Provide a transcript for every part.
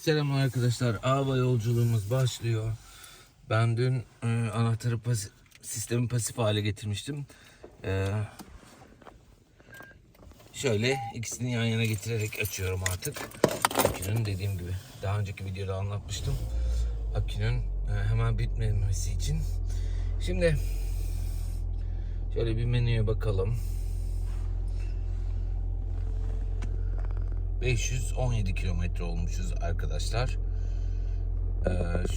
Selamlar arkadaşlar. Hava yolculuğumuz başlıyor. Ben dün anahtarı sistemi pasif hale getirmiştim. Şöyle ikisini yan yana getirerek açıyorum artık. Akünün dediğim gibi daha önceki videoda anlatmıştım. Akünün hemen bitmemesi için. Şimdi şöyle bir menüye bakalım. 517 kilometre olmuşuz arkadaşlar.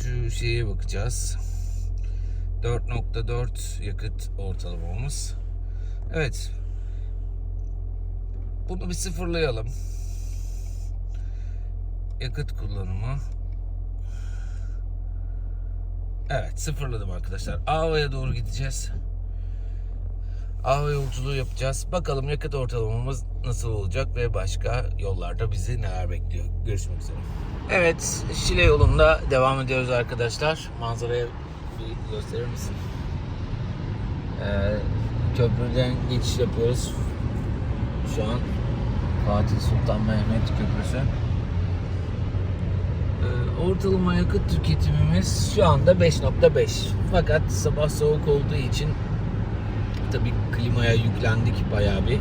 Şu şeye bakacağız. 4.4 yakıt ortalamamız. Evet. Bunu bir sıfırlayalım. Yakıt kullanımı. Evet, sıfırladım arkadaşlar. Ava'ya doğru gideceğiz. Ava yolculuğu yapacağız. Bakalım yakıt ortalamamız nasıl olacak ve başka yollarda bizi neler bekliyor. Görüşmek üzere. Evet, Şile yolunda devam ediyoruz arkadaşlar. Manzaraya bir gösterir misin? Köprüden geçiş yapıyoruz. Şu an Fatih Sultan Mehmet Köprüsü. Ortalama yakıt tüketimimiz şu anda 5.5. Fakat sabah soğuk olduğu için tabii klimaya yüklendik bayağı bir.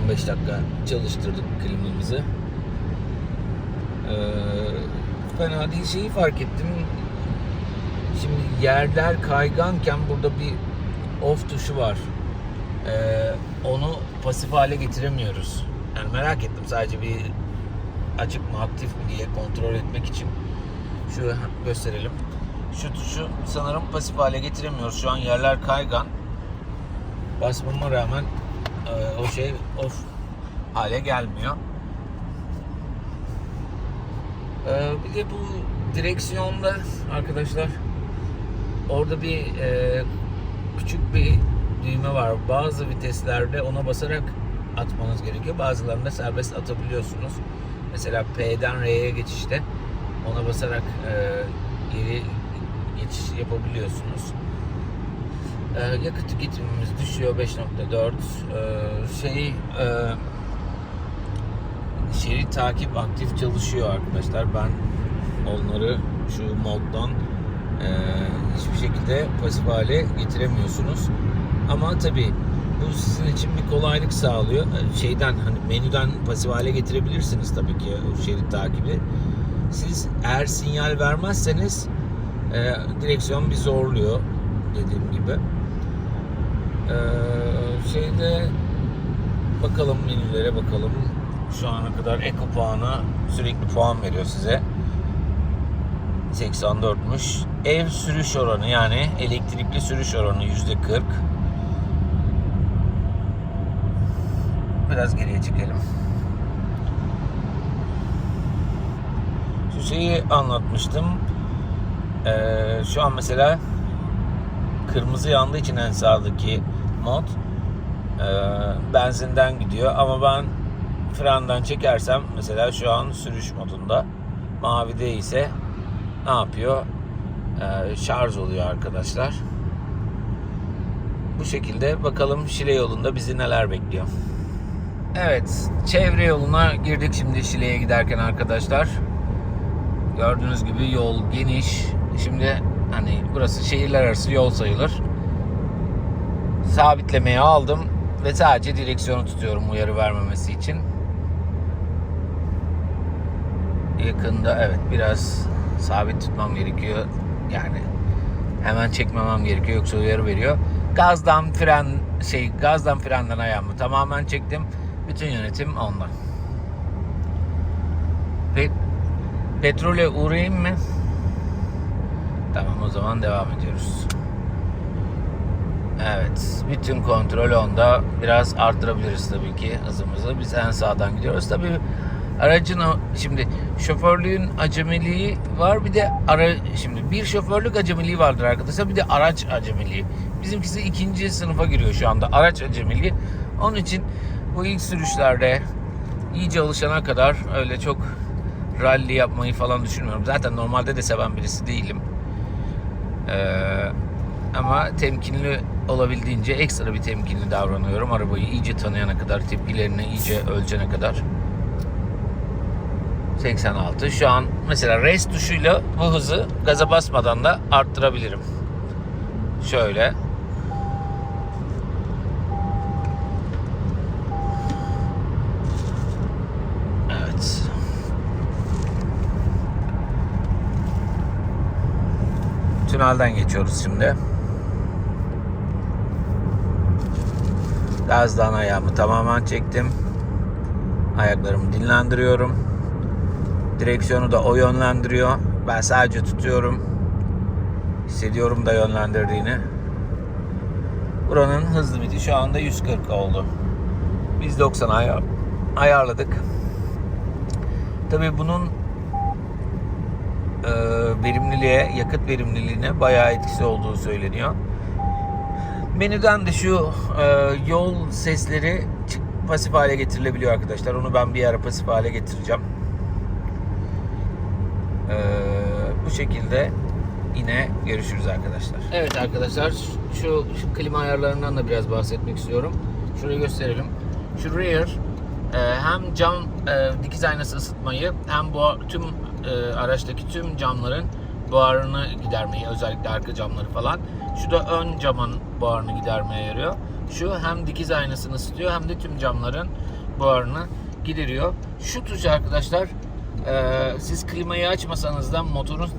10-15 dakika çalıştırdık klimamızı. Fena değil, şeyi fark ettim. Şimdi yerler kayganken burada bir off tuşu var. Onu pasif hale getiremiyoruz. Yani merak ettim, sadece bir açık mı aktif mi diye kontrol etmek için. Şu gösterelim. Şu tuşu sanırım pasif hale getiremiyoruz. Şu an yerler kaygan. Basmama rağmen o şey off hale gelmiyor. Bir de bu direksiyonda arkadaşlar orada bir küçük bir düğme var. Bazı viteslerde ona basarak atmanız gerekiyor. Bazılarında serbest atabiliyorsunuz. Mesela P'den R'ye geçişte ona basarak geri geçiş yapabiliyorsunuz. Yakıt tüketimimiz düşüyor 5.4. Şerit takip aktif çalışıyor arkadaşlar. Ben onları şu moddan hiçbir şekilde pasif hale getiremiyorsunuz. Ama tabii bu sizin için bir kolaylık sağlıyor. Hani menüden pasif hale getirebilirsiniz tabii ki o şerit takibi. Siz eğer sinyal vermezseniz direksiyon bir zorluyor dediğim gibi. Bakalım, menülere bakalım. Şu ana kadar Eco puanı sürekli puan veriyor size. 84'müş. Ev sürüş oranı, yani elektrikli sürüş oranı %40. Biraz geriye çekelim. Şu şeyi anlatmıştım. Şu an mesela kırmızı yandığı için en sağdaki mod benzinden gidiyor. Ama ben frenden çekersem mesela şu an sürüş modunda. Mavide ise ne yapıyor? Şarj oluyor arkadaşlar. Bu şekilde bakalım Şile yolunda bizi neler bekliyor. Evet, çevre yoluna girdik şimdi Şile'ye giderken arkadaşlar. Gördüğünüz gibi yol geniş. Şimdi hani burası şehirler arası yol sayılır. Sabitlemeyi aldım ve sadece direksiyonu tutuyorum uyarı vermemesi için. Yakında evet biraz sabit tutmam gerekiyor. Yani hemen çekmemem gerekiyor, yoksa uyarı veriyor. Gazdan frenden ayağımı tamamen çektim. Bütün yönetim ondan. Petrole uğrayayım mı? Tamam, o zaman devam ediyoruz. Evet, bütün kontrol onda. Biraz arttırabiliriz tabii ki hızımızı. Biz en sağdan gidiyoruz. Tabii aracın şimdi şoförlüğün acemiliği var, bir de şimdi bir şoförlük acemiliği vardır arkadaşlar, bir de araç acemiliği. Bizimkisi 2. sınıfa giriyor şu anda, araç acemiliği. Onun için bu ilk sürüşlerde iyice alışana kadar öyle çok rally yapmayı falan düşünmüyorum. Zaten normalde de seven birisi değilim. Ama temkinli olabildiğince ekstra bir temkinli davranıyorum. Arabayı iyice tanıyana kadar, tepkilerini iyice ölçene kadar. 86. Şu an mesela rest tuşuyla bu hızı gaza basmadan da arttırabilirim. Şöyle. Evet. Tünelden geçiyoruz şimdi. Gazdan ayağımı tamamen çektim. Ayaklarımı dinlendiriyorum. Direksiyonu da o yönlendiriyor. Ben sadece tutuyorum. Hissediyorum da yönlendirdiğini. Buranın hız limiti şu anda 140 oldu. Biz 90'a ayarladık. Tabii bunun verimliliğe, yakıt verimliliğine bayağı etkisi olduğu söyleniyor. Menüden de şu yol sesleri pasif hale getirilebiliyor arkadaşlar. Onu ben bir ara pasif hale getireceğim. Bu şekilde yine görüşürüz arkadaşlar. Evet arkadaşlar, şu klima ayarlarından da biraz bahsetmek istiyorum. Şurayı gösterelim. Şu rear hem cam dikiz aynası ısıtmayı hem bu tüm araçtaki tüm camların buharını gidermeyi, özellikle arka camları falan. Şu da ön camın buharını gidermeye yarıyor. Şu hem dikiz aynasını ısıtıyor hem de tüm camların buharını gideriyor. Şu tuş arkadaşlar, siz klimayı açmasanız da motorun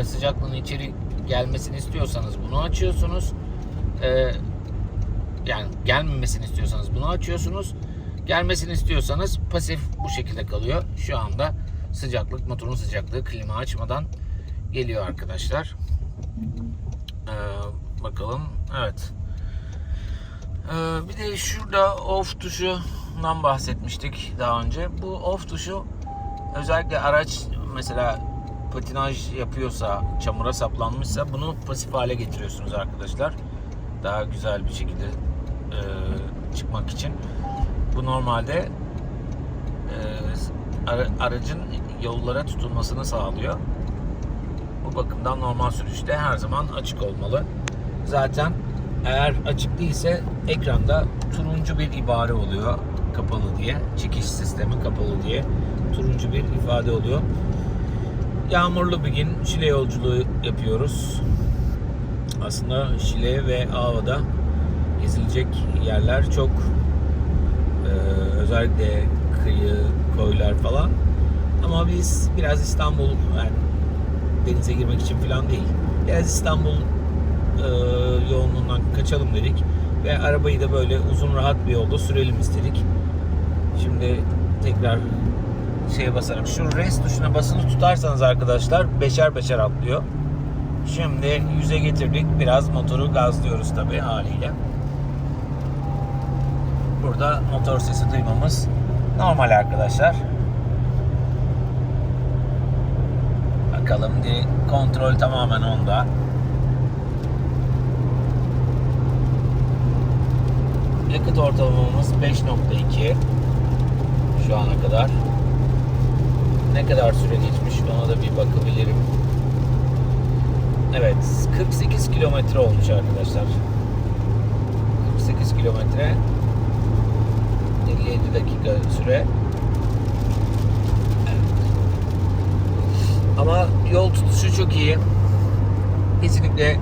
sıcaklığının içeri gelmesini istiyorsanız bunu açıyorsunuz. Yani gelmemesini istiyorsanız bunu açıyorsunuz. Gelmesini istiyorsanız pasif bu şekilde kalıyor. Şu anda sıcaklık, motorun sıcaklığı klima açmadan geliyor arkadaşlar. Bakalım. Evet. Bir de şurada off tuşundan bahsetmiştik daha önce. Bu off tuşu özellikle araç mesela patinaj yapıyorsa, çamura saplanmışsa bunu pasif hale getiriyorsunuz arkadaşlar. Daha güzel bir şekilde çıkmak için. Bu normalde aracın yollara tutunmasını sağlıyor. Bu bakımdan normal sürüşte her zaman açık olmalı. Zaten eğer açık değilse ekranda turuncu bir ibare oluyor, kapalı diye. Çekiş sistemi kapalı diye turuncu bir ifade oluyor. Yağmurlu bir gün Şile yolculuğu yapıyoruz. Aslında Şile ve Ava'da gezilecek yerler çok. Özellikle kıyı, koylar falan. Ama biz biraz İstanbul, yani denize girmek için falan değil, biraz İstanbul yoğunluğundan kaçalım dedik ve arabayı da böyle uzun rahat bir yolda sürelim istedik. Şimdi tekrar şeye basarak şu rest tuşuna basılı tutarsanız arkadaşlar beşer beşer atlıyor. Şimdi 100'e getirdik, biraz motoru gazlıyoruz tabii haliyle. Burada motor sesi duymamız normal arkadaşlar. Bakalım, kontrol tamamen onda. Yakıt ortalamamız 5.2 şu ana kadar. Ne kadar süre geçmiş ona da bir bakabilirim. Evet, 48 kilometre olmuş arkadaşlar. 48 kilometre, 57 dakika süre. Ama yol tutuşu çok iyi. Kesinlikle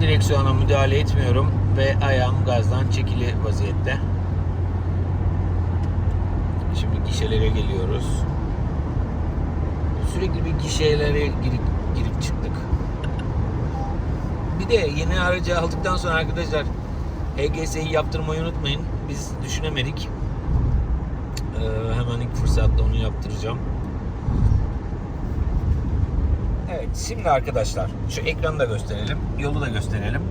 direksiyona müdahale etmiyorum ve ayağım gazdan çekili vaziyette. Şimdi gişelere geliyoruz. Sürekli bir gişelere girip çıktık. Bir de yeni aracı aldıktan sonra arkadaşlar HGS'yi yaptırmayı unutmayın. Biz düşünemedik. Hemen ilk fırsatta onu yaptıracağım. Evet, şimdi arkadaşlar şu ekranı da gösterelim, yolu da gösterelim,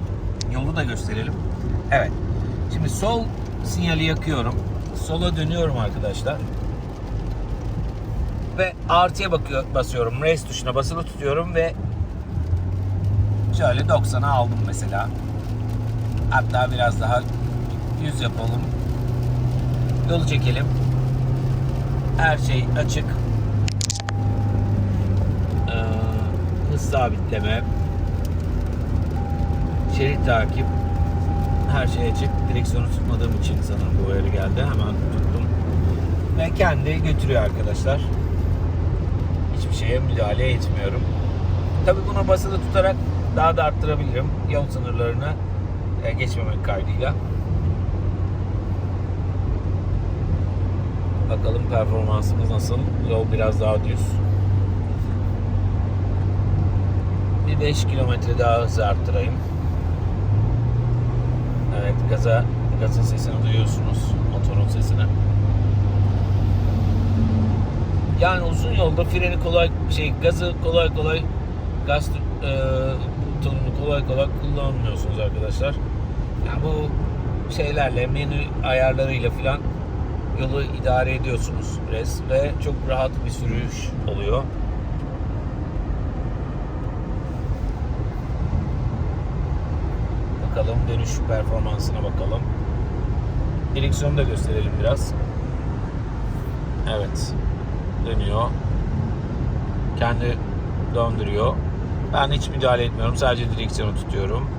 yolu da gösterelim. Evet, şimdi sol sinyali yakıyorum, sola dönüyorum arkadaşlar ve artıya basıyorum, race tuşuna basılı tutuyorum ve şöyle 90'a aldım mesela. Hatta biraz daha 100 yapalım, yolu çekelim, her şey açık. Hız sabitleme, şerit takip, her şey açık. Direksiyonu tutmadığım için sanırım bu uyarı geldi. Hemen tuttum ve kendi götürüyor arkadaşlar. sürücüye müdahale etmiyorum. Tabii buna basılı tutarak daha da arttırabilirim yol sınırlarını geçmemek kaydıyla. Bakalım performansımız nasıl? Yol biraz daha düz. Bir 5 kilometre daha hızı arttırayım. Evet, gazın sesini duyuyorsunuz. Motorun sesini. Yani uzun yolda freni gazı kolay gaz butonunu kolay kullanmıyorsunuz arkadaşlar. Yani bu şeylerle, menü ayarlarıyla filan yolu idare ediyorsunuz ve çok rahat bir sürüş oluyor. Bakalım dönüş performansına bakalım. Direksiyonu da gösterelim biraz. Evet. Dönüyor. Kendi döndürüyor. Ben hiç müdahale etmiyorum. Sadece direksiyonu tutuyorum.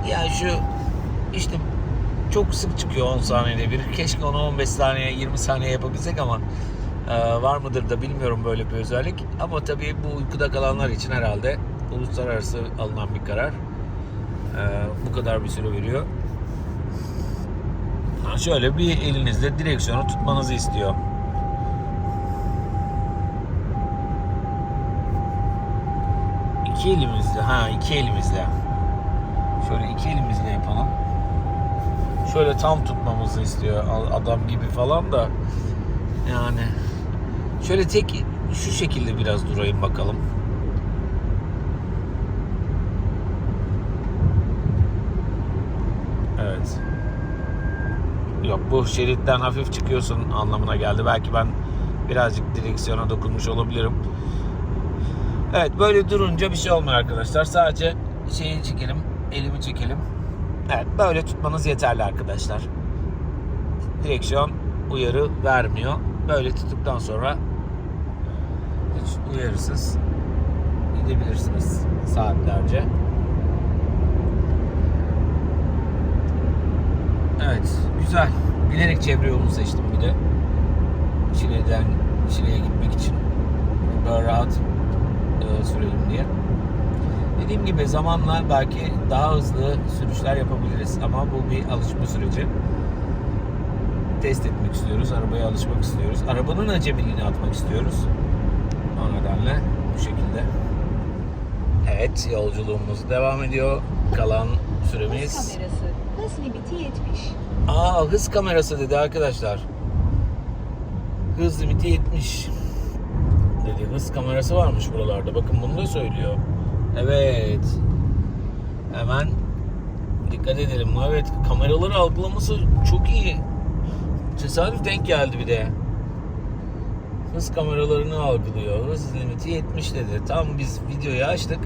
Yani şu işte çok sık çıkıyor 10 saniyede bir. Keşke onu 15 saniye 20 saniye yapabilsek ama var mıdır da bilmiyorum böyle bir özellik. Ama tabii bu uykuda kalanlar için herhalde uluslararası alınan bir karar. Bu kadar bir süre veriyor. Şöyle bir elinizle direksiyonu tutmanızı istiyor. İki elimizle. Şöyle iki elimizle yapalım. Şöyle tam tutmamızı istiyor adam gibi falan da. Yani şöyle şu şekilde biraz durayım bakalım. Evet. Yok, bu şeritten hafif çıkıyorsun anlamına geldi. Belki ben birazcık direksiyona dokunmuş olabilirim. Evet, böyle durunca bir şey olmuyor arkadaşlar. Sadece elimi çekelim. Evet, böyle tutmanız yeterli arkadaşlar. Direksiyon uyarı vermiyor. Böyle tuttuktan sonra hiç uyarısız gidebilirsiniz saatlerce. Evet, güzel. Bilerek çevre yolunu seçtim bir de. Şile'den Şile'ye gitmek için. Böyle rahat sürelim diye. Dediğim gibi zamanla belki daha hızlı sürüşler yapabiliriz ama bu bir alışma süreci. Test etmek istiyoruz, arabaya alışmak istiyoruz. Arabanın acemiliğini atmak istiyoruz. O nedenle bu şekilde. Evet, yolculuğumuz devam ediyor. Kalan süremiz... Hız kamerası. Hız limiti 70. Hız kamerası dedi arkadaşlar. Hız limiti 70 dedi. Hız kamerası varmış buralarda. Bakın bunu da söylüyor. Evet. Hemen dikkat edelim. Evet, kameraları algılaması çok iyi. Tesadüf denk geldi bir de. Hız kameralarını algılıyor. Hız limiti 70 dedi. Tam biz videoyu açtık.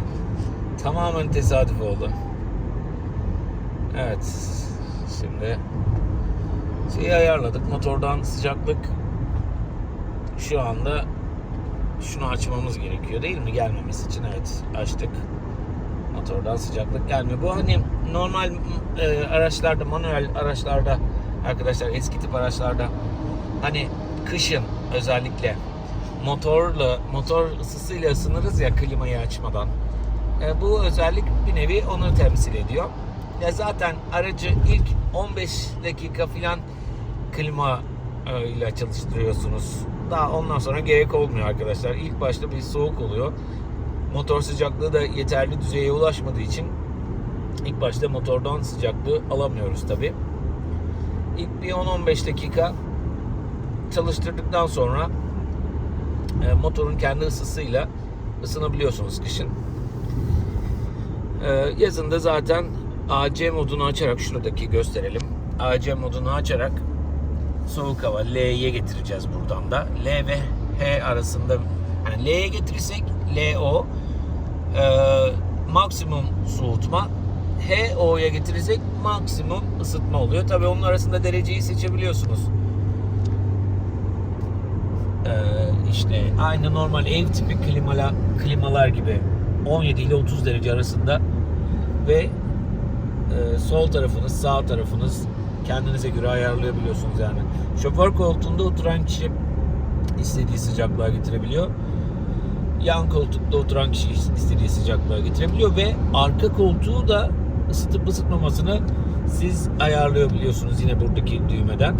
Tamamen tesadüf oldu. Evet. Şimdi şeyi ayarladık. Motordan sıcaklık şu anda şunu açmamız gerekiyor değil mi? Gelmemesi için. Evet, açtık. Motordan sıcaklık gelmiyor. Bu hani normal araçlarda, manuel araçlarda arkadaşlar, eski tip araçlarda hani kışın özellikle motor ısısıyla ısınırız ya klimayı açmadan. Bu özellik bir nevi onu temsil ediyor. Ya zaten aracı ilk 15 dakika filan klima ile çalıştırıyorsunuz. Daha ondan sonra gerek olmuyor arkadaşlar. İlk başta bir soğuk oluyor. Motor sıcaklığı da yeterli düzeye ulaşmadığı için ilk başta motordan sıcaklığı alamıyoruz tabi. İlk bir 10-15 dakika çalıştırdıktan sonra motorun kendi ısısıyla ısınabiliyorsunuz kışın. Yazın da zaten AC modunu açarak, şuradaki gösterelim. AC modunu açarak soğuk hava L'ye getireceğiz buradan da. L ve H arasında, yani L'ye getirirsek LO maksimum soğutma, HO'ya getirirsek maksimum ısıtma oluyor. Tabii onun arasında dereceyi seçebiliyorsunuz. İşte aynı normal ev tipi klimalar gibi 17 ile 30 derece arasında ve sol tarafınız, sağ tarafınız kendinize göre ayarlayabiliyorsunuz yani. Şoför koltuğunda oturan kişi istediği sıcaklığa getirebiliyor. Yan koltukta oturan kişi istediği sıcaklığa getirebiliyor ve arka koltuğu da ısıtıp ısıtmamasını siz ayarlayabiliyorsunuz yine buradaki düğmeden.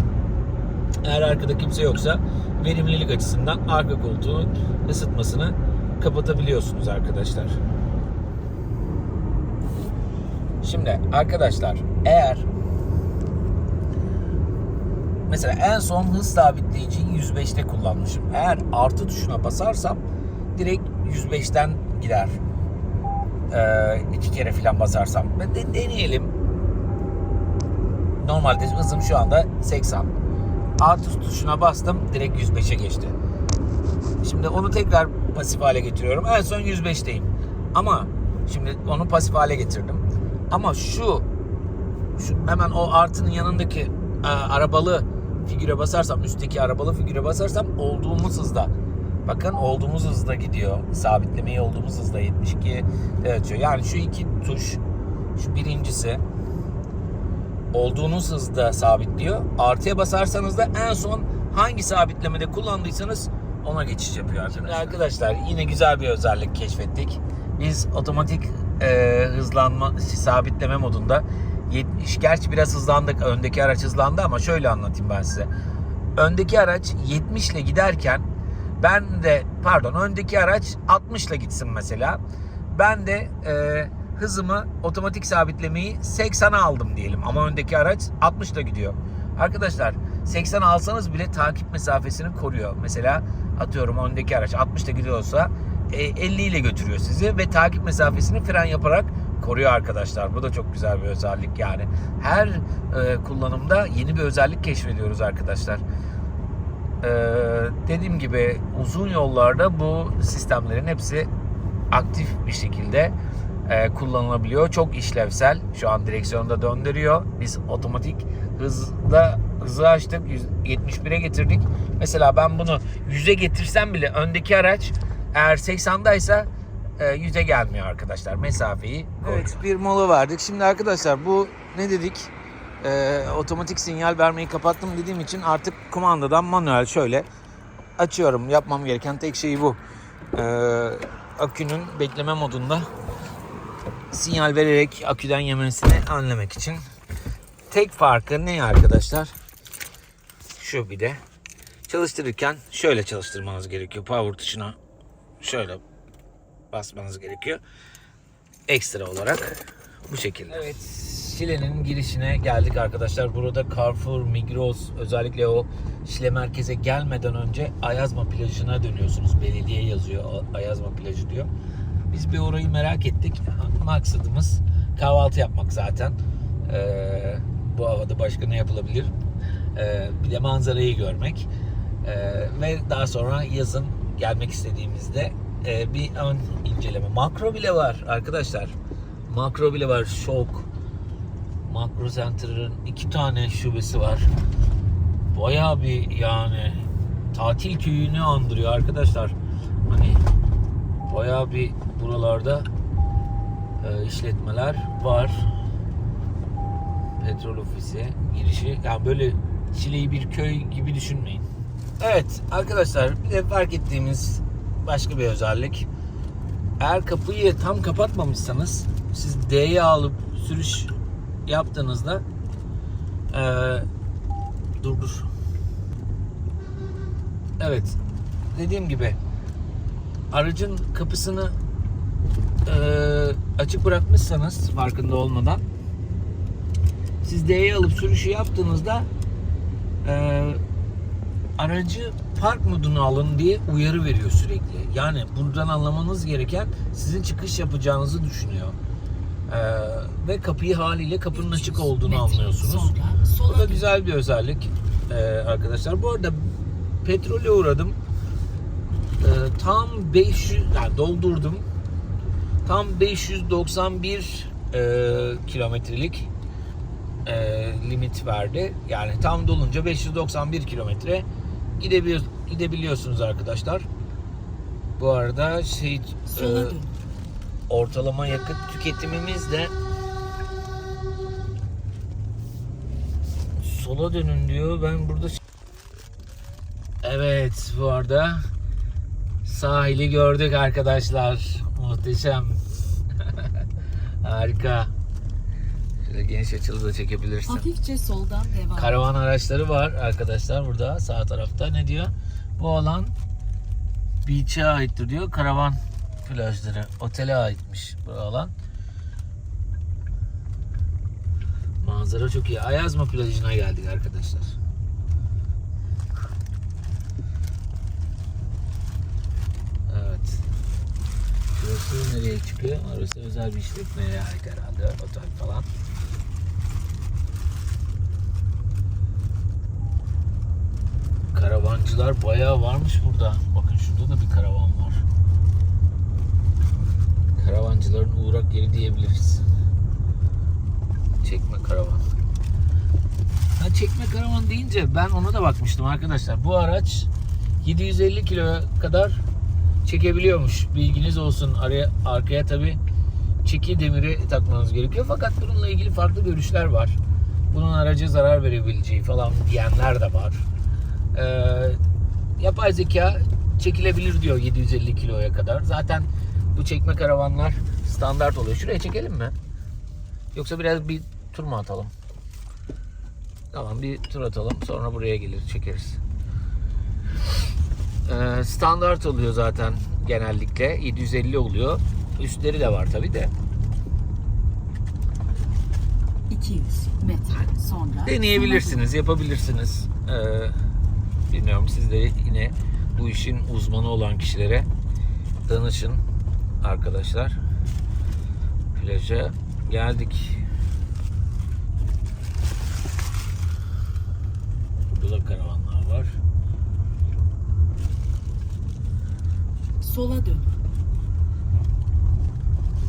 Eğer arkada kimse yoksa verimlilik açısından arka koltuğun ısıtmasını kapatabiliyorsunuz arkadaşlar. Şimdi arkadaşlar, eğer mesela en son hız sabitleyiciyi 105'te kullanmışım. Eğer artı tuşuna basarsam direkt 105'ten gider. 2 kere falan basarsam. Deneyelim. Normalde hızım şu anda 80. Artı tuşuna bastım, direkt 105'e geçti. Şimdi onu tekrar pasif hale getiriyorum. En son 105'teyim. Ama şimdi onu pasif hale getirdim. Ama şu hemen o artının yanındaki arabalı figüre basarsam, üstteki arabalı figüre basarsam olduğumuz hızda. Bakın olduğumuz hızda gidiyor. Sabitlemeyi olduğumuz hızda 72 açıyor. Yani şu iki tuş, şu birincisi olduğunuz hızda sabitliyor. Artıya basarsanız da en son hangi sabitlemede kullandıysanız ona geçiş yapıyor arkadaşlar. Şimdi arkadaşlar yine güzel bir özellik keşfettik. Biz otomatik hızlanma, sabitleme modunda 70, gerçi biraz hızlandık. Öndeki araç hızlandı ama şöyle anlatayım ben size. Öndeki araç 70 ile giderken öndeki araç 60 ile gitsin mesela. Ben de hızımı, otomatik sabitlemeyi 80'a aldım diyelim ama öndeki araç 60 ile gidiyor. Arkadaşlar 80 alsanız bile takip mesafesini koruyor. Mesela atıyorum öndeki araç 60 ile gidiyorsa 50 ile götürüyor sizi ve takip mesafesini fren yaparak koruyor arkadaşlar. Bu da çok güzel bir özellik yani. Her kullanımda yeni bir özellik keşfediyoruz arkadaşlar. Dediğim gibi uzun yollarda bu sistemlerin hepsi aktif bir şekilde kullanılabiliyor. Çok işlevsel. Şu an direksiyonda döndürüyor. Biz otomatik hızı açtık. 71'e getirdik. Mesela ben bunu 100'e getirsem bile öndeki araç eğer 80'daysa 100'e gelmiyor arkadaşlar. Mesafeyi koruyor. Evet, bir mola verdik. Şimdi arkadaşlar bu ne dedik? Otomatik sinyal vermeyi kapattım dediğim için artık kumandadan manuel şöyle açıyorum. Yapmam gereken tek şey bu. Akünün bekleme modunda sinyal vererek aküden yemesini önlemek için. Tek farkı ne arkadaşlar? Şu, bir de çalıştırırken şöyle çalıştırmanız gerekiyor. Power tuşuna şöyle basmanız gerekiyor. Ekstra olarak bu şekilde. Evet, Şile'nin girişine geldik arkadaşlar. Burada Carrefour, Migros, özellikle o Şile merkeze gelmeden önce Ayazma plajına dönüyorsunuz. Belediye yazıyor, Ayazma plajı diyor. Biz bir orayı merak ettik. Maksadımız kahvaltı yapmak zaten. Bu havada başka ne yapılabilir? Bir de manzarayı görmek. Ve daha sonra yazın gelmek istediğimizde bir ön inceleme. Makro bile var arkadaşlar. Makro bile var. Şok. Makro Center'ın 2 tane şubesi var. Bayağı bir yani tatil köyünü andırıyor arkadaşlar. Hani bayağı bir buralarda işletmeler var. Petrol ofisi girişi. Yani böyle Şile'yi bir köy gibi düşünmeyin. Evet arkadaşlar, bir de fark ettiğimiz başka bir özellik. Eğer kapıyı tam kapatmamışsanız siz D'ye alıp sürüş yaptığınızda dur. Evet, dediğim gibi aracın kapısını açık bırakmışsanız farkında olmadan siz D'ye alıp sürüşü yaptığınızda aracı park moduna alın diye uyarı veriyor sürekli. Yani buradan anlamanız gereken sizin çıkış yapacağınızı düşünüyor. Ve kapıyı haliyle kapının açık olduğunu anlıyorsunuz. Bu da güzel bir özellik arkadaşlar. Bu arada petrole uğradım. Tam 500 yani doldurdum. Tam 591 kilometrelik limit verdi. Yani tam dolunca 591 kilometre gidebiliyorsunuz arkadaşlar. Bu arada ortalama yakıt tüketimimiz de sola dönün diyor. Ben burada... Evet, bu arada sahili gördük arkadaşlar. Muhteşem. Harika. Şöyle geniş açılı da çekebilirsin. Hafifçe soldan devam. Karavan araçları var arkadaşlar burada sağ tarafta. Ne diyor? Bu alan beach'e aittir diyor. Karavan plajları. Otele aitmiş bu alan. Manzara çok iyi. Ayazma plajına geldik arkadaşlar. Evet. Şurası nereye çıkıyor? Orası özel bir işletmeye ait herhalde. Otel falan. Karavancılar bayağı varmış burada. Bakın şurada da bir karavan var. Karavancıların uğrak yeri diyebiliriz. Çekme karavan. Ha, çekme karavan deyince ben ona da bakmıştım arkadaşlar. Bu araç 750 kiloya kadar çekebiliyormuş. Bilginiz olsun. Arkaya tabi çeki demiri takmanız gerekiyor. Fakat bununla ilgili farklı görüşler var. Bunun araca zarar verebileceği falan diyenler de var. Yapay zeka çekilebilir diyor 750 kiloya kadar. Zaten bu çekme karavanlar standart oluyor. Şuraya çekelim mi? Yoksa biraz bir tur mu atalım? Tamam, bir tur atalım. Sonra buraya gelir çekeriz. Standart oluyor zaten genellikle. 750 oluyor. Üstleri de var tabi de. 200 metre sonra. Deneyebilirsiniz, yapabilirsiniz. Bilmiyorum, siz de yine bu işin uzmanı olan kişilere danışın arkadaşlar. Plaja geldik. Burada da karavanlar var. Sola dön.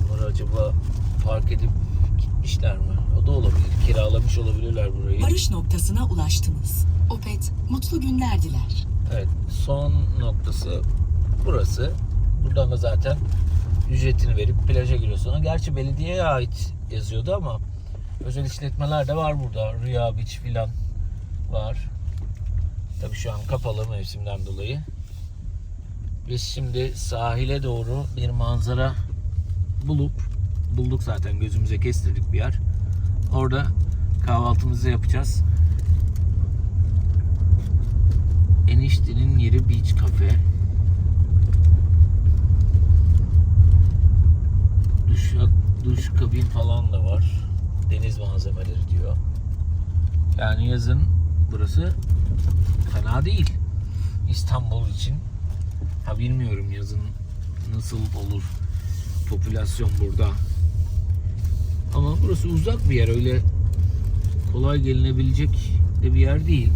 Bunları acaba park edip gitmişler mi? O da olabilir. Kiralamış olabilirler burayı. Varış noktasına ulaştınız. Opet mutlu günler diler. Evet, son noktası burası. Buradan da zaten ücretini verip plaja giriyorsun. Gerçi belediyeye ait yazıyordu ama özel işletmeler de var burada. Rüya Beach filan var. Tabii şu an kapalı mevsimden dolayı. Biz şimdi sahile doğru bir manzara bulduk zaten, gözümüze kestirdik bir yer. Orada kahvaltımızı yapacağız. Eniştenin yeri Beach Cafe. Duş kabin falan da var. Deniz malzemeleri diyor. Yani yazın burası fena değil. İstanbul için. Ha, bilmiyorum yazın nasıl olur popülasyon burada. Ama burası uzak bir yer. Öyle kolay gelinebilecek de bir yer değil.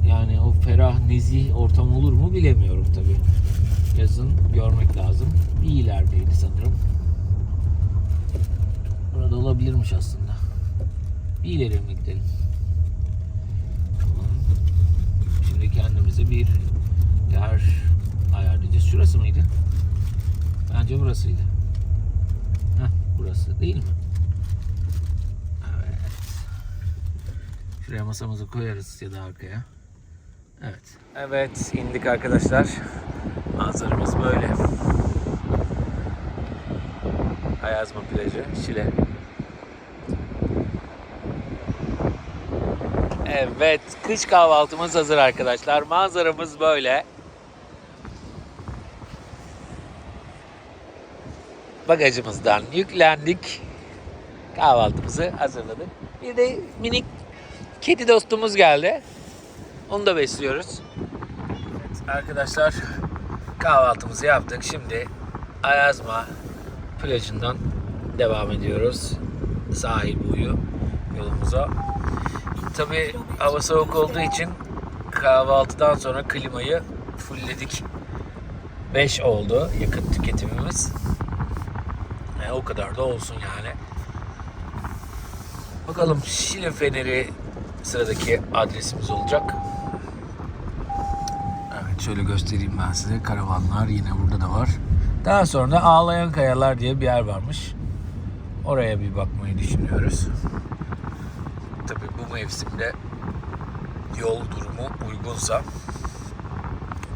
Yani o ferah, nezih ortam olur mu bilemiyorum tabii. Yazın görmek lazım. Bir ilerideydi sanırım. Burada olabilirmiş aslında. Bir ileri mi gidelim? Tamam. Şimdi kendimize bir yer ayarlayacağız. Şurası mıydı? Bence burasıydı. Heh, burası değil mi? Evet. Şuraya masamızı koyarız ya da arkaya. Evet. Evet, indik arkadaşlar. Manzaramız böyle. Ayazma plajı, Şile. Evet, kış kahvaltımız hazır arkadaşlar. Manzaramız böyle. Bagajımızdan yüklendik. Kahvaltımızı hazırladık. Bir de minik kedi dostumuz geldi. Onu da besliyoruz. Evet, arkadaşlar kahvaltımızı yaptık. Şimdi Ayazma plajından devam ediyoruz. Sahil boyu yolumuza. Tabii hava soğuk olduğu için kahvaltıdan sonra klimayı fullledik. 5 oldu yakıt tüketimimiz. O kadar da olsun yani. Bakalım, Şile Feneri sıradaki adresimiz olacak. Evet, şöyle göstereyim ben size. Karavanlar yine burada da var. Daha sonra da Ağlayan Kayalar diye bir yer varmış. Oraya bir bakmayı düşünüyoruz. bu mevsimde yol durumu uygunsa,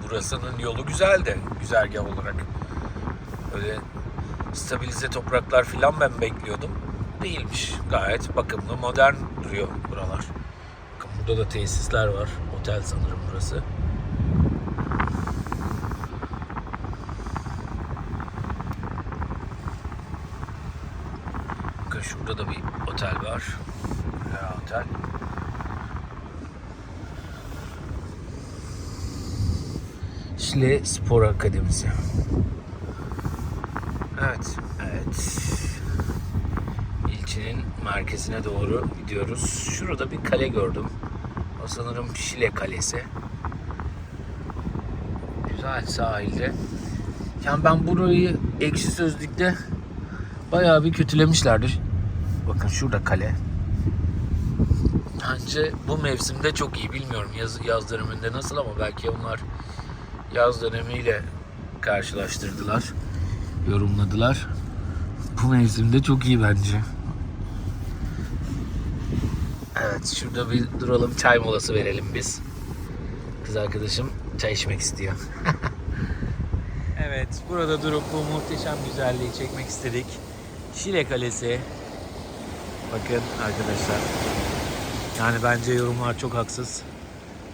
burasının yolu güzel de güzergah olarak. Öyle stabilize topraklar filan ben bekliyordum. Değilmiş. Gayet bakımlı, modern duruyor buralar. Bakın burada da tesisler var. Otel sanırım burası. Bakın şurada da bir otel var. Güzel otel. Şile Spor Akademisi. Evet. İlçenin merkezine doğru gidiyoruz. Şurada bir kale gördüm. O sanırım Şile Kalesi. Güzel sahilde. Yani ben burayı Ekşi Sözlük'te bayağı bir kötülemişlerdi. Bakın şurada kale. Bence bu mevsimde çok iyi. Bilmiyorum yaz döneminde nasıl ama belki onlar yaz dönemiyle karşılaştırdılar. Yorumladılar. Bu mevsimde çok iyi bence. Evet, şurada bir duralım, çay molası verelim biz. Kız arkadaşım çay içmek istiyor. Evet, burada durup bu muhteşem güzelliği çekmek istedik. Şile Kalesi. Bakın arkadaşlar. Yani bence yorumlar çok haksız.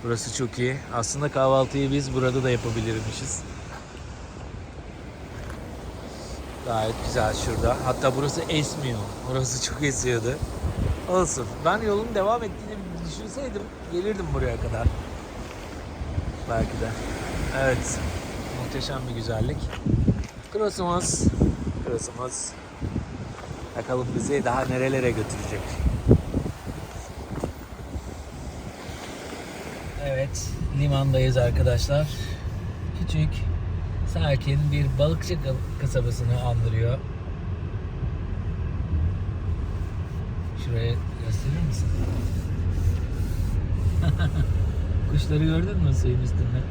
Burası çok iyi. Aslında kahvaltıyı biz burada da yapabilirmişiz. Gayet güzel şurada. Hatta burası esmiyor. Orası çok esiyordu. Olsun. Ben yolun devam ettiğini düşünseydim gelirdim buraya kadar. Belki de. Evet. Muhteşem bir güzellik. Cross'umuz. Bakalım bizi daha nerelere götürecek. Evet. Limandayız arkadaşlar. Küçük, sakin bir balıkçı kasabasını andırıyor. Şuraya gösterir misin? Kuşları gördün mü suyun üstünde?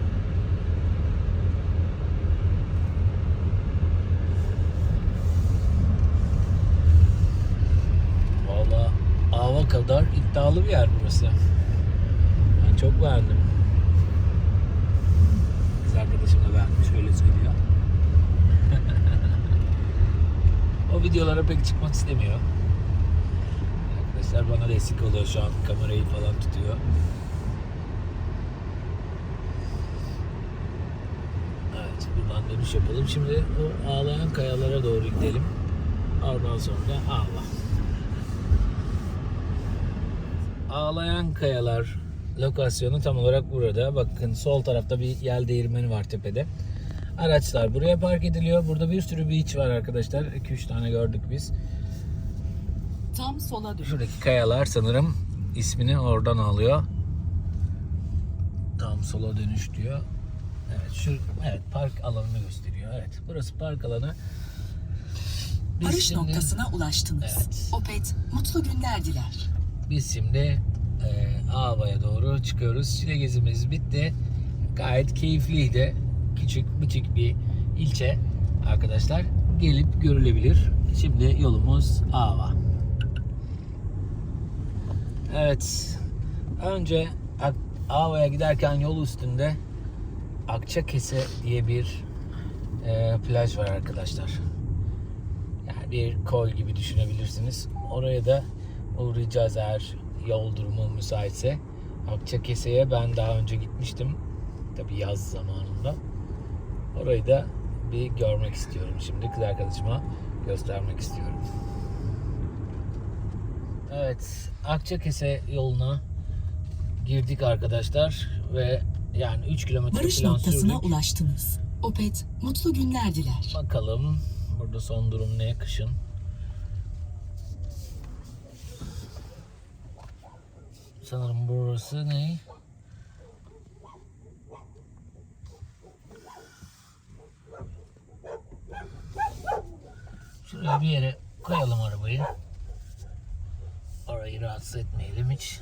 Vallahi ava kadar iddialı bir yer burası. Ben çok beğendim. Kız arkadaşım da beğenmiş, öyle söylüyor. O videolara pek çıkmak istemiyor. Arkadaşlar bana destek oluyor şu an, kamerayı falan tutuyor. Evet, buradan dönüş yapalım. Şimdi o ağlayan kayalara doğru gidelim. Ondan sonra da Ağlayan kayalar lokasyonu tam olarak burada. Bakın sol tarafta bir yel değirmeni var tepede. Araçlar buraya park ediliyor. Burada bir sürü beach var arkadaşlar. 2-3 tane gördük biz. Tam sola dön. Şuradaki kayalar sanırım ismini oradan alıyor. Tam sola dönüş diyor. Evet, park alanını gösteriyor. Evet, burası park alanı. Varış noktasına ulaştınız. Evet. Opet mutlu günler diler. Biz şimdi Ava'ya doğru çıkıyoruz. Şile gezimiz bitti. Gayet keyifliydi. Küçük bir ilçe arkadaşlar. Gelip görülebilir. Şimdi yolumuz Ava. Evet. Önce Ava'ya giderken yol üstünde Akçakese diye bir plaj var arkadaşlar. Yani bir koy gibi düşünebilirsiniz. Oraya da uğrayacağız eğer yol durumu müsaitse. Akçakese'ye ben daha önce gitmiştim. Tabii yaz zamanında. Orayı da bir görmek istiyorum. Şimdi kız arkadaşıma göstermek istiyorum. Evet, Akçakese yoluna girdik arkadaşlar ve yani 3 kilometre Varış falan noktasına sürdük. ulaştınız. Opet mutlu günler diler. Bakalım burada son durum ne kışın? Sanırım burası ne? Şuraya bir yere koyalım arabayı. Orayı rahatsız etmeyelim hiç.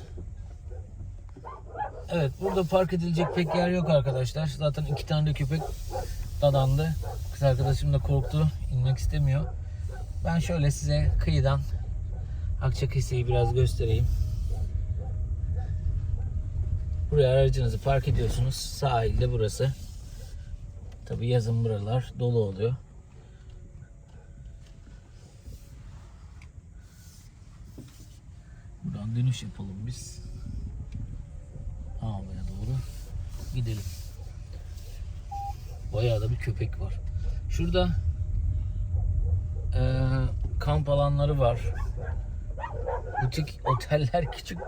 Evet, burada park edilecek pek yer yok arkadaşlar. Zaten 2 tane de köpek dadandı. Kız arkadaşım da korktu. İnmek istemiyor. Ben şöyle size kıyıdan Akçakese'yi biraz göstereyim. Buraya aracınızı park ediyorsunuz. Sahilde burası. Tabii yazın buralar dolu oluyor. Buradan dönüş yapalım biz. Ağabey'e doğru gidelim. Bayağı da bir köpek var. Şurada kamp alanları var. Butik oteller, küçük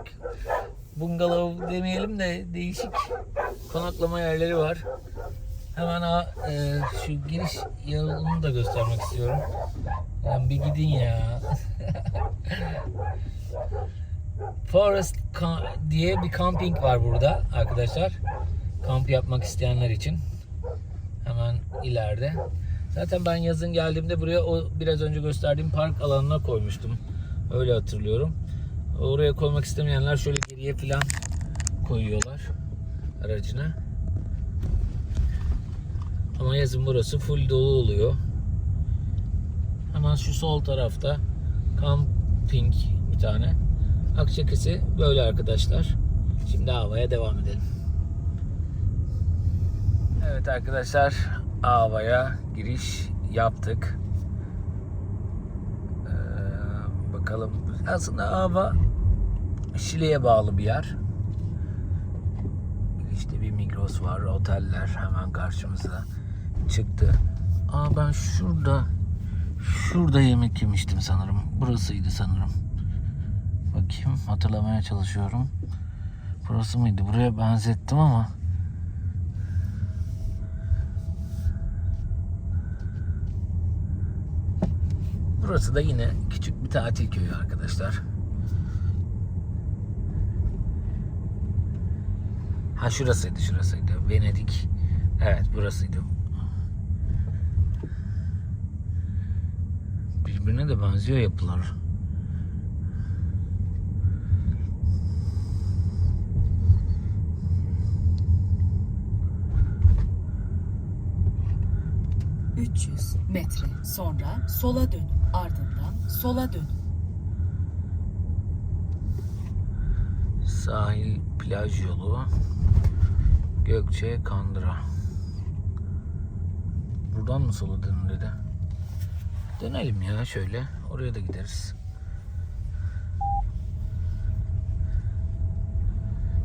bungalov demeyelim de değişik konaklama yerleri var. Hemen şu giriş yolunu da göstermek istiyorum. Yani bir gidin ya. Forest diye bir camping var burada arkadaşlar. Kamp yapmak isteyenler için. Hemen ileride. Zaten ben yazın geldiğimde buraya o biraz önce gösterdiğim park alanına koymuştum. Öyle hatırlıyorum. Oraya koymak istemeyenler şöyle geriye falan koyuyorlar aracına. Ama yazın burası full dolu oluyor. Hemen şu sol tarafta camping bir tane. Akçakese böyle arkadaşlar. Şimdi havaya devam edelim. Evet arkadaşlar, Ava'ya giriş yaptık. Bakalım. Aslında Ava Şile'ye bağlı bir yer. İşte bir Migros var, oteller hemen karşımıza çıktı. Ben şurada yemek yemiştim sanırım. Burasıydı sanırım. Bakayım, hatırlamaya çalışıyorum. Burası mıydı? Buraya benzettim ama. Burası da yine küçük bir tatil köyü arkadaşlar. Şurasıydı. Venedik. Evet, burasıydı. Birbirine de benziyor yapılar. ...300 metre sonra sola dönün. Ardından sola dönün. Sahil plaj yolu. Gökçe Kandıra. Buradan mı sola dönün dedi. Dönelim ya şöyle. Oraya da gideriz.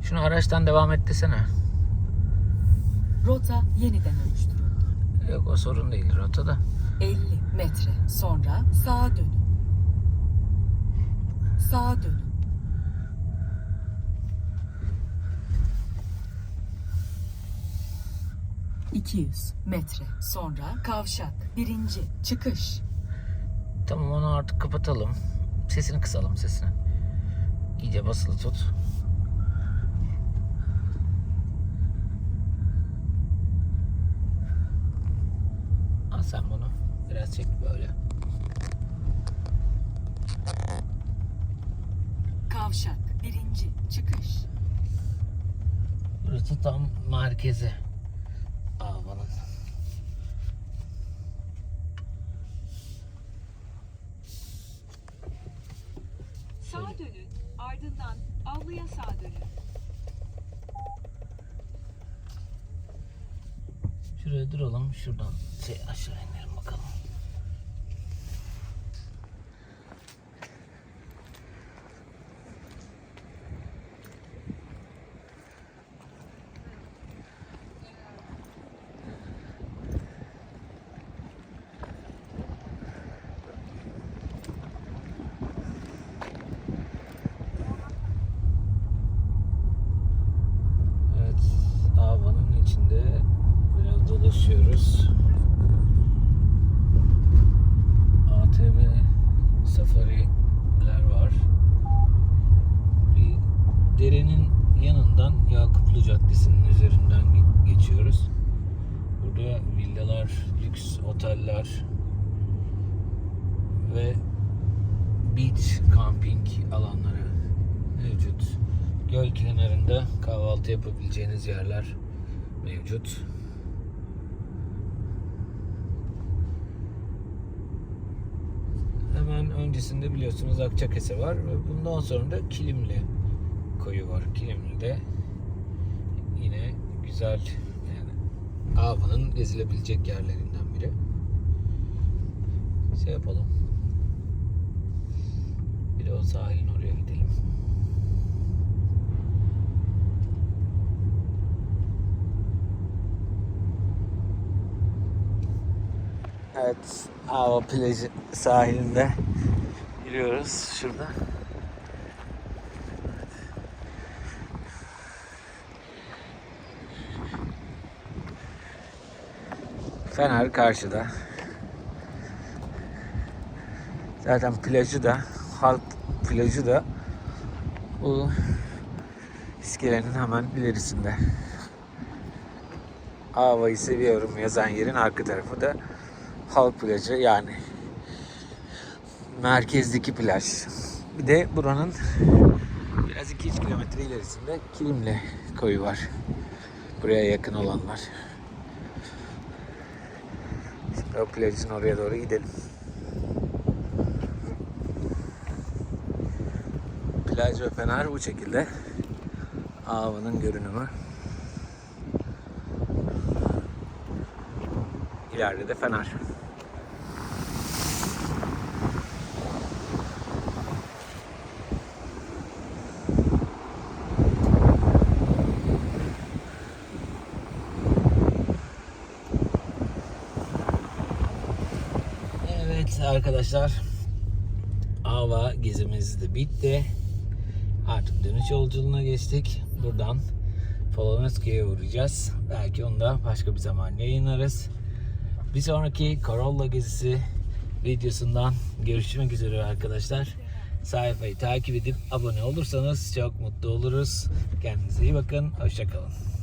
Şunu araçtan devam et desene. Rota yeniden oluşturuldu. Yok, o sorun değil rota da. 50 metre sonra sağa dönün. Sağa dönün. ...200 metre sonra kavşak. Birinci çıkış. Tamam, onu artık kapatalım. Sesini kısalım, sesini. İyice basılı tut. Al sen bunu. Biraz çek böyle. Kavşak. Birinci çıkış. Burası tam merkezi. Ava'nın. Sağa dönün, ardından avluya sağa dönün. Şuraya duralım. Şuradan aşağı inelim bakalım. Evet, Ava'nın içinde biraz dolaşıyoruz. ATV safariler var. Bir derenin yanından Yakuplu Caddesi'nin üzerinden geçiyoruz. Burada villalar, lüks oteller ve beach camping alanları mevcut. Göl kenarında kahvaltı yapabileceğiniz yerler mevcut. Hemen öncesinde biliyorsunuz Akçakese var ve bundan sonra da Kilimli koyu var. Kilimli'de güzel yani Ava'nın gezilebilecek yerlerinden biri. Şey yapalım. Bir de o sahilin oraya gidelim. Evet, Ava plajı sahilinde yürüyoruz şurada. Fener karşıda. Zaten plajı da, halk plajı da bu iskelenin hemen ilerisinde. Ava'yı seviyorum yazan yerin arka tarafı da halk plajı, yani merkezdeki plaj. Bir de buranın biraz 2-3 kilometre ilerisinde Kilimli koyu var. Buraya yakın olanlar. Şimdi o plajın oraya doğru gidelim. Plaj ve Fener bu şekilde. Ava'nın görünümü. İleride de Fener. Evet arkadaşlar, Ava gezimiz de bitti. Artık dönüş yolculuğuna geçtik. Buradan Polonezköy'e uğrayacağız. Belki onu da başka bir zaman yayınlarız. Bir sonraki Corolla gezisi videosundan görüşmek üzere arkadaşlar. Sayfayı takip edip abone olursanız çok mutlu oluruz. Kendinize iyi bakın. Hoşça kalın.